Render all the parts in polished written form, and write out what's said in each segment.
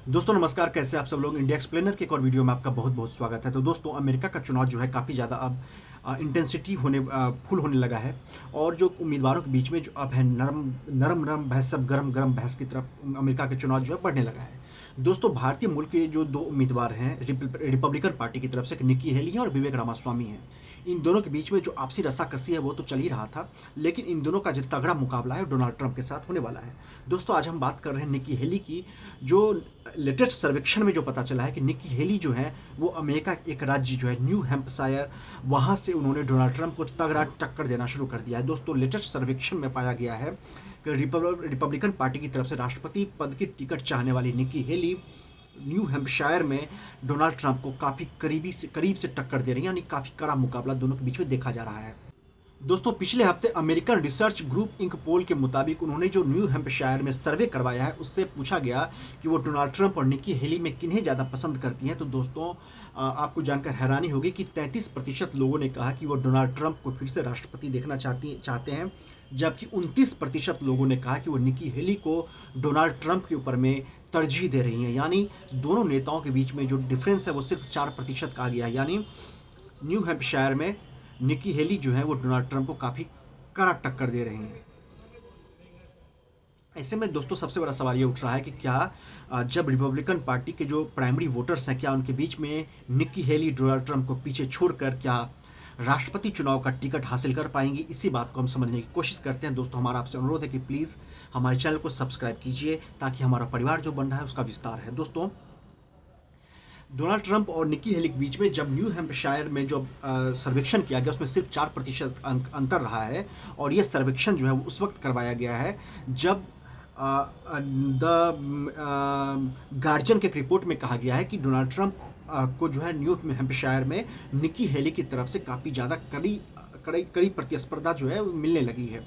दोस्तों नमस्कार, कैसे आप सब लोग। इंडिया एक्सप्लेनर के एक और वीडियो में आपका बहुत बहुत स्वागत है। तो दोस्तों अमेरिका का चुनाव जो है काफ़ी ज़्यादा अब इंटेंसिटी फुल होने लगा है। और जो उम्मीदवारों के बीच में जो अब है नरम नरम नरम बहस, सब गरम गरम बहस की तरफ अमेरिका के चुनाव जो है बढ़ने लगा है। दोस्तों भारतीय मूल के जो दो उम्मीदवार हैं रिपब्लिकन पार्टी की तरफ से, निक्की हेली हैं और विवेक रामास्वामी हैं। इन दोनों के बीच में जो आपसी रस्साकसी है वो तो चल ही रहा था, लेकिन इन दोनों का जो तगड़ा मुकाबला है डोनाल्ड ट्रंप के साथ होने वाला है। दोस्तों आज हम बात कर रहे हैं निक्की हेली की। जो लेटेस्ट सर्वेक्षण में जो पता चला है कि निक्की हेली जो है वो अमेरिका के एक राज्य जो है न्यू हैम्पशायर, वहाँ से उन्होंने डोनाल्ड ट्रंप को तगड़ा टक्कर देना शुरू कर दिया है। दोस्तों लेटेस्ट सर्वेक्षण में पाया गया है कि रिपब्लिकन पार्टी की तरफ से राष्ट्रपति पद की टिकट चाहने वाली निक्की हेली न्यू हैम्पशायर में डोनाल्ड ट्रंप को काफ़ी करीब से टक्कर दे रही है, यानी काफ़ी कड़ा मुकाबला दोनों के बीच में देखा जा रहा है। दोस्तों पिछले हफ्ते अमेरिकन रिसर्च ग्रुप इंक पोल के मुताबिक उन्होंने जो न्यू हैम्पशायर में सर्वे करवाया है उससे पूछा गया कि वो डोनाल्ड ट्रंप और निक्की हेली में किन्हें ज़्यादा पसंद करती हैं। तो दोस्तों आपको जानकर हैरानी होगी कि 33% लोगों ने कहा कि वो डोनाल्ड ट्रंप को फिर से राष्ट्रपति देखना चाहते हैं, जबकि 29% लोगों ने कहा कि वो निक्की हेली को डोनाल्ड ट्रंप के ऊपर में तरजीह दे रही हैं। यानी दोनों नेताओं के बीच में जो डिफरेंस है वो सिर्फ 4% का आ गया है। यानी न्यू हैम्पशायर में निक्की हेली जो है वो डोनाल्ड ट्रंप को काफ़ी कड़ा टक्कर दे रहे हैं। ऐसे में दोस्तों सबसे बड़ा सवाल ये उठ रहा है कि क्या जब रिपब्लिकन पार्टी के जो प्राइमरी वोटर्स हैं, क्या उनके बीच में निक्की हेली डोनाल्ड ट्रंप को पीछे छोड़कर क्या राष्ट्रपति चुनाव का टिकट हासिल कर पाएंगी। इसी बात को हम समझने की कोशिश करते हैं। दोस्तों हमारा आपसे अनुरोध है कि प्लीज़ हमारे चैनल को सब्सक्राइब कीजिए ताकि हमारा परिवार जो बन रहा है उसका विस्तार है। दोस्तों डोनाल्ड ट्रंप और निक्की हेली के बीच में जब न्यू हैम्पशायर में जो सर्वेक्षण किया गया उसमें सिर्फ 4% अंतर रहा है। और ये सर्वेक्षण जो है वो उस वक्त करवाया गया है जब द गार्जियन के एक रिपोर्ट में कहा गया है कि डोनाल्ड ट्रंप को जो है न्यू हैम्पशायर में निक्की हेली की तरफ से काफ़ी ज़्यादा कड़ी प्रतिस्पर्धा जो है वो मिलने लगी है।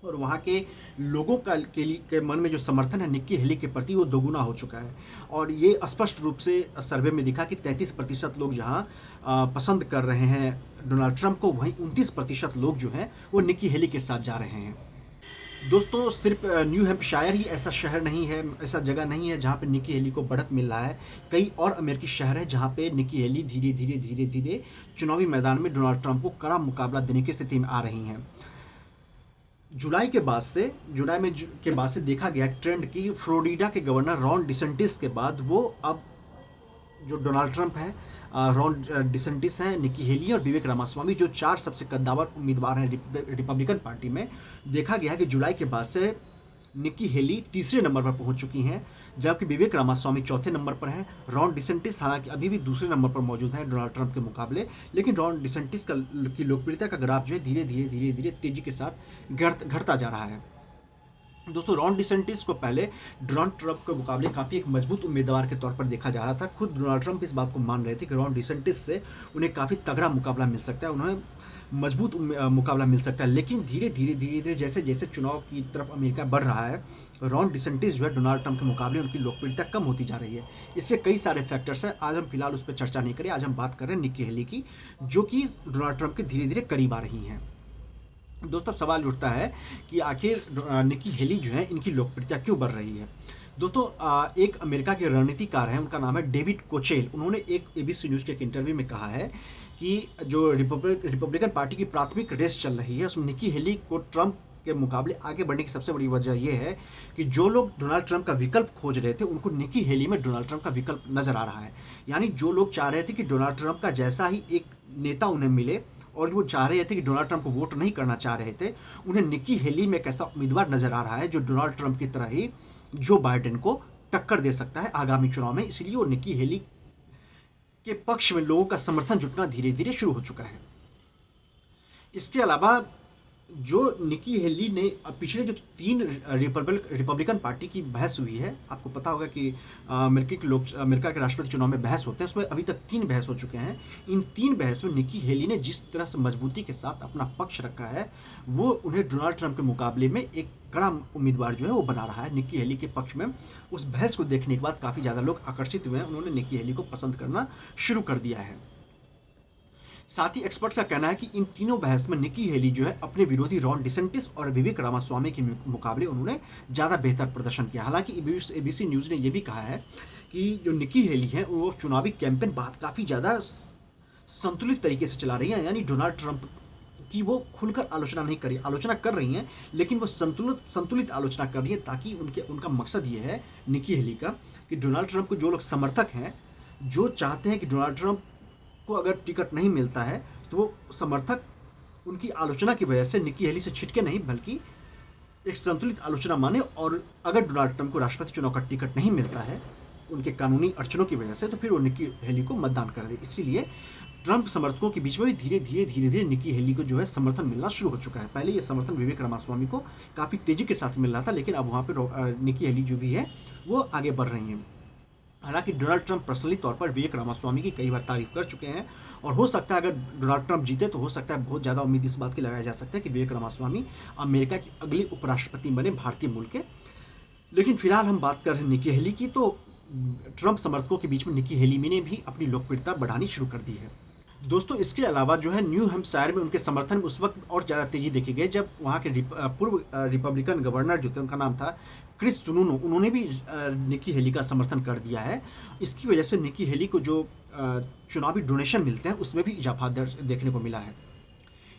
और वहाँ के लोगों के मन में जो समर्थन है निक्की हेली के प्रति वो दोगुना हो चुका है। और ये स्पष्ट रूप से सर्वे में दिखा कि 33% लोग जहाँ पसंद कर रहे हैं डोनाल्ड ट्रंप को, वहीं 29% लोग जो हैं वो निक्की हेली के साथ जा रहे हैं। दोस्तों सिर्फ न्यू हैम्पशायर ही ऐसा शहर नहीं है, ऐसा जगह नहीं है जहाँ पे निक्की हेली को बढ़त मिल रहा है। कई और अमेरिकी शहर है जहाँ पे निक्की हेली धीरे धीरे धीरे धीरे चुनावी मैदान में डोनाल्ड ट्रंप को कड़ा मुकाबला देने की स्थिति में आ रही हैं। जुलाई के बाद से देखा गया ट्रेंड की फ्लोरिडा के गवर्नर रॉन डिसेंटिस के बाद वो अब जो डोनाल्ड ट्रंप है, रॉन डिसेंटिस हैं, निक्की हेली और विवेक रामास्वामी, जो 4 सबसे कद्दावर उम्मीदवार हैं रिपब्लिकन पार्टी में, देखा गया है कि जुलाई के बाद से निक्की हेली तीसरे नंबर पर पहुंच चुकी हैं, जबकि विवेक रामास्वामी चौथे नंबर पर हैं। रॉन डिसेंटिस हालांकि अभी भी दूसरे नंबर पर मौजूद हैं डोनाल्ड ट्रंप के मुकाबले, लेकिन रॉन डिसेंटिस की लोकप्रियता का ग्राफ जो है धीरे धीरे धीरे धीरे तेजी के साथ घटता जा रहा है। दोस्तों रॉन डिसेंटिस को पहले डोनाल्ड ट्रंप के मुकाबले काफ़ी एक मजबूत उम्मीदवार के तौर पर देखा जा रहा था। खुद डोनाल्ड ट्रंप इस बात को मान रहे थे कि रॉन डिसेंटिस से उन्हें काफ़ी तगड़ा मुकाबला मिल सकता है, उन्हें मजबूत मुकाबला मिल सकता है। लेकिन धीरे धीरे धीरे धीरे जैसे जैसे चुनाव की तरफ अमेरिका बढ़ रहा है, रॉन डिसेंटिस जो है डोनाल्ड ट्रंप के मुकाबले उनकी लोकप्रियता कम होती जा रही है। इससे कई सारे फैक्टर्स हैं, आज हम फिलहाल उस पर चर्चा नहीं करें। आज हम बात कर रहे हैं निक्की हेली की, जो कि डोनाल्ड ट्रंप के धीरे धीरे करीब आ रही हैं। दोस्तों सवाल उठता है कि आखिर निक्की हेली जो है इनकी लोकप्रियता क्यों बढ़ रही है। दोस्तों एक अमेरिका के रणनीतिकार हैं, उनका नाम है डेविड कोचेल। उन्होंने एक एबीसी न्यूज़ के एक इंटरव्यू में कहा है कि जो रिपब्लिकन पार्टी की प्राथमिक रेस चल रही है उसमें निक्की हेली को ट्रंप के मुकाबले आगे बढ़ने की सबसे बड़ी वजह यह है कि जो लोग डोनाल्ड ट्रंप का विकल्प खोज रहे थे उनको निक्की हेली में डोनाल्ड ट्रंप का विकल्प नजर आ रहा है। यानी जो लोग चाह रहे थे कि डोनाल्ड ट्रंप का जैसा ही एक नेता उन्हें मिले, और वो चाह रहे थे कि डोनाल्ड ट्रंप को वोट नहीं करना चाह रहे थे, उन्हें निक्की हेली में एक ऐसा उम्मीदवार नजर आ रहा है जो डोनाल्ड ट्रंप की तरह ही जो बाइडेन को टक्कर दे सकता है आगामी चुनाव में। इसलिए वो निक्की हेली के पक्ष में लोगों का समर्थन जुटना धीरे धीरे शुरू हो चुका है। इसके अलावा जो निक्की हेली ने पिछले जो 3 रिपब्लिकन पार्टी की बहस हुई है, आपको पता होगा कि अमेरिका के राष्ट्रपति चुनाव में बहस होते हैं, उसमें अभी तक 3 बहस हो चुके हैं। इन 3 बहस में निक्की हेली ने जिस तरह से मजबूती के साथ अपना पक्ष रखा है, वो उन्हें डोनाल्ड ट्रंप के मुकाबले में एक कड़ा उम्मीदवार जो है वो बना रहा है। निक्की हेली के पक्ष में उस बहस को देखने के बाद काफ़ी ज़्यादा लोग आकर्षित हुए हैं, उन्होंने निक्की हेली को पसंद करना शुरू कर दिया है। साथ ही एक्सपर्ट्स का कहना है कि इन तीनों बहस में निकी हेली जो है अपने विरोधी रॉन डिसेंटिस और विवेक रामास्वामी के मुकाबले उन्होंने ज़्यादा बेहतर प्रदर्शन किया। हालांकि एबीसी न्यूज़ ने यह भी कहा है कि जो निकी हेली है वो चुनावी कैंपेन बात काफ़ी ज़्यादा संतुलित तरीके से चला रही हैं, यानी डोनाल्ड ट्रंप की वो खुलकर आलोचना नहीं करी, आलोचना कर रही हैं लेकिन वो संतुलित आलोचना कर रही है, ताकि उनका मकसद ये है निकी हेली का कि डोनाल्ड ट्रंप को जो लोग समर्थक हैं, जो चाहते हैं कि डोनाल्ड ट्रंप को अगर टिकट नहीं मिलता है तो वो समर्थक उनकी आलोचना की वजह से निकी हेली से छिटके नहीं, बल्कि एक संतुलित आलोचना माने, और अगर डोनाल्ड ट्रंप को राष्ट्रपति चुनाव का टिकट नहीं मिलता है उनके कानूनी अड़चनों की वजह से, तो फिर वो निकी हेली को मतदान कर दे। इसीलिए ट्रंप समर्थकों के बीच में भी धीरे धीरे निकी हेली को जो है समर्थन मिलना शुरू हो चुका है। पहले ये समर्थन विवेक रामास्वामी को काफ़ी तेजी के साथ मिल रहा था, लेकिन अब वहाँ पर निकी हेली जो भी है वो आगे बढ़ रही हैं। हालांकि डोनाल्ड ट्रंप पर्सनली तौर पर विवेक रामास्वामी की कई बार तारीफ कर चुके हैं, और हो सकता है अगर डोनाल्ड ट्रंप जीते तो हो सकता है बहुत ज़्यादा उम्मीद इस बात की लगाया जा सकता है कि विवेक रामास्वामी अमेरिका की अगली उपराष्ट्रपति बने, भारतीय मूल के। लेकिन फिलहाल हम बात कर रहे हैं निकी हेली की, तो ट्रंप समर्थकों के बीच में निकी हेली ने भी अपनी लोकप्रियता बढ़ानी शुरू कर दी है। दोस्तों, इसके अलावा जो है न्यू हैम्पशायर में उनके समर्थन में उस वक्त और ज़्यादा तेज़ी देखी गई जब वहाँ के पूर्व रिपब्लिकन गवर्नर जो थे, उनका नाम था क्रिस सुनूनो, उन्होंने भी निकी हेली का समर्थन कर दिया है। इसकी वजह से निकी हेली को जो चुनावी डोनेशन मिलते हैं उसमें भी इजाफा देखने को मिला है।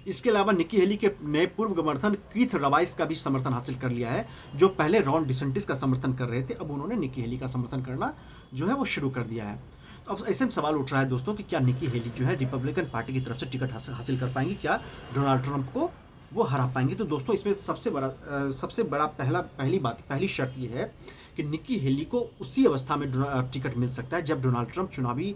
इसके अलावा निकी हेली के नए पूर्व गवर्नर कीथ रवाइस का भी समर्थन हासिल कर लिया है, जो पहले रॉन डिसेंटिस का समर्थन कर रहे थे। अब उन्होंने निकी हेली का समर्थन करना जो है वो शुरू कर दिया है। तो अब ऐसे में सवाल उठ रहा है दोस्तों कि क्या निकी हेली जो है रिपब्लिकन पार्टी की तरफ से टिकट हासिल कर पाएंगी, क्या डोनाल्ड ट्रंप को वो हरा पाएंगे? तो दोस्तों, इसमें सबसे बड़ा पहली शर्त ये है कि निकी हेली को उसी अवस्था में टिकट मिल सकता है जब डोनाल्ड ट्रंप चुनावी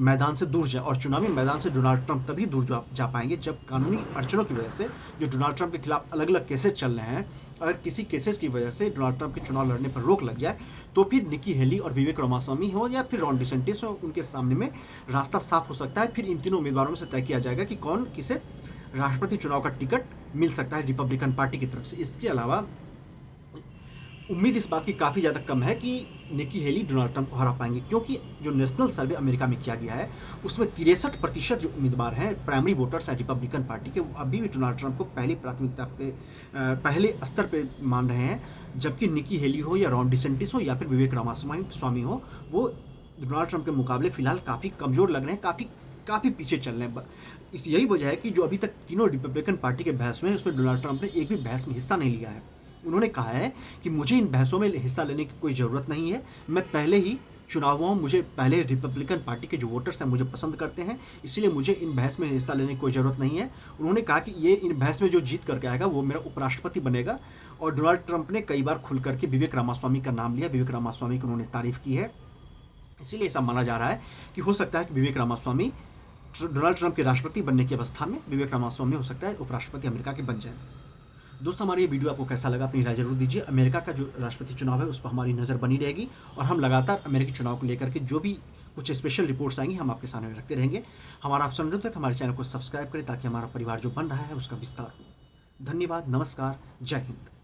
मैदान से दूर जाए, और चुनावी मैदान से डोनाल्ड ट्रंप तभी दूर जा पाएंगे जब कानूनी अड़चनों की वजह से जो डोनाल्ड ट्रंप के खिलाफ अलग अलग केसेस चल रहे हैं, अगर किसी केसेस की वजह से डोनाल्ड ट्रंप के चुनाव लड़ने पर रोक लग जाए, तो फिर निकी हेली और विवेक रामास्वामी हो या फिर रॉन डिसेंटिस हो, उनके सामने में रास्ता साफ हो सकता है। फिर इन तीनों उम्मीदवारों में से तय किया जाएगा कि कौन किसे राष्ट्रपति चुनाव का टिकट मिल सकता है रिपब्लिकन पार्टी की तरफ से। इसके अलावा उम्मीद इस बात की काफ़ी ज़्यादा कम है कि निकी हेली डोनाल्ड ट्रंप को हरा पाएंगे, क्योंकि जो नेशनल सर्वे अमेरिका में किया गया है उसमें 63% जो उम्मीदवार हैं प्राइमरी वोटर्स हैं रिपब्लिकन पार्टी के, वो अभी भी डोनाल्ड ट्रंप को पहली प्राथमिकता पे पहले स्तर पे मान रहे हैं, जबकि निकी हेली हो या रॉन डिसेंटिस हो या फिर विवेक रामास्वामी हो, वो डोनाल्ड ट्रंप के मुकाबले फ़िलहाल काफ़ी कमज़ोर लग रहे हैं, काफ़ी पीछे चल रहे हैं। इस यही वजह है कि जो अभी तक तीनों रिपब्लिकन पार्टी के बहस हुए हैं उसमें डोनाल्ड ट्रंप ने एक भी बहस में हिस्सा नहीं लिया है। उन्होंने कहा है कि मुझे इन बहसों में हिस्सा लेने की कोई ज़रूरत नहीं है, मैं पहले ही चुनाव हुआ हूँ, मुझे पहले रिपब्लिकन पार्टी के जो वोटर्स हैं मुझे पसंद करते हैं, इसलिए मुझे इन बहस में हिस्सा लेने की कोई ज़रूरत नहीं है। उन्होंने कहा कि ये इन बहस में जो जीत करके आएगा वो मेरा उपराष्ट्रपति बनेगा, और डोनाल्ड ट्रंप ने कई बार खुल करके विवेक रामास्वामी का नाम लिया, विवेक रामास्वामी की उन्होंने तारीफ़ की है। इसीलिए ऐसा माना जा रहा है कि हो सकता है कि विवेक रामास्वामी डोनाल्ड ट्रंप के राष्ट्रपति बनने की अवस्था में विवेक रामास्वामी हो सकता है उपराष्ट्रपति अमेरिका के बन जाए। दोस्तों, हमारी ये वीडियो आपको कैसा लगा अपनी राय जरूर दीजिए। अमेरिका का जो राष्ट्रपति चुनाव है उस पर हमारी नज़र बनी रहेगी, और हम लगातार अमेरिकी चुनाव को लेकर के जो भी कुछ स्पेशल रिपोर्ट्स आएंगी हम आपके सामने रखते रहेंगे। हमारा आपसे अनुरोध है कि हमारे चैनल को सब्सक्राइब करें ताकि हमारा परिवार जो बन रहा है उसका विस्तार हो। धन्यवाद, नमस्कार, जय हिंद।